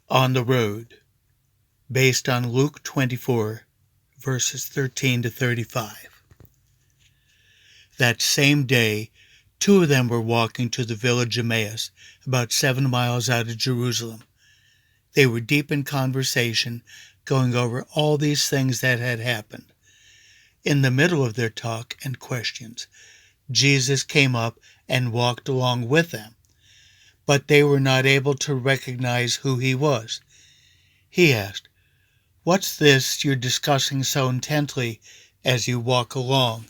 On the road, based on Luke 24, verses 13 to 35. That same day, two of them were walking to the village of Emmaus, about 7 miles out of Jerusalem. They were deep in conversation, going over all these things that had happened. In the middle of their talk and questions, Jesus came up and walked along with them, but they were not able to recognize who he was. He asked, "What's this you're discussing so intently as you walk along?"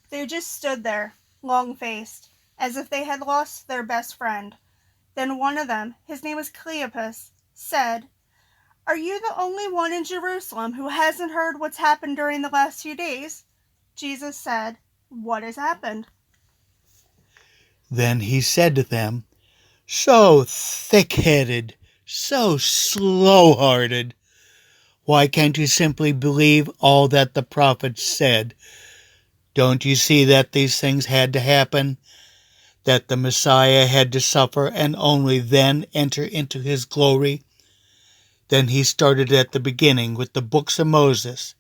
They just stood there, long-faced, as if they had lost their best friend. Then one of them, his name was Cleopas, said, "Are you the only one in Jerusalem who hasn't heard what's happened during the last few days?" Jesus said, "What has happened?" Then he said to them, "So thick-headed, so slow-hearted. Why can't you simply believe all that the prophets said? Don't you see that these things had to happen? That the Messiah had to suffer and only then enter into his glory?" Then he started at the beginning with the books of Moses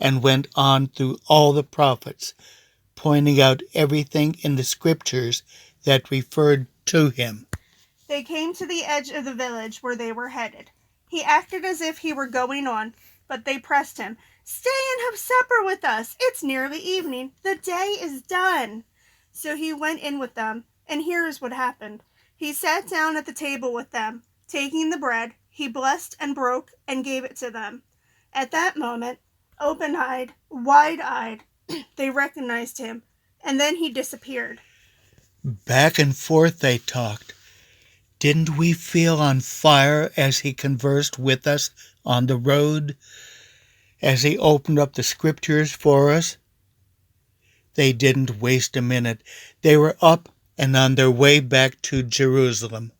and went on through all the prophets, pointing out everything in the scriptures that referred to him. They came to the edge of the village where they were headed. He acted as if he were going on, but they pressed him. "Stay and have supper with us. It's nearly evening. The day is done." So he went in with them, and here is what happened. He sat down at the table with them. Taking the bread, he blessed and broke and gave it to them. At that moment, open-eyed, wide-eyed, they recognized him, and then he disappeared. Back and forth they talked. Didn't we feel on fire as he conversed with us on the road, as he opened up the scriptures for us? They didn't waste a minute. They were up and on their way back to Jerusalem.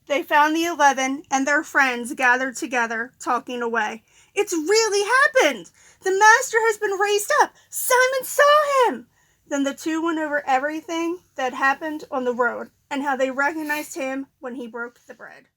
They found the 11 and their friends gathered together, talking away. "It's really happened! The Master has been raised up! Simon saw him!" Then the two went over everything that happened on the road and how they recognized him when he broke the bread.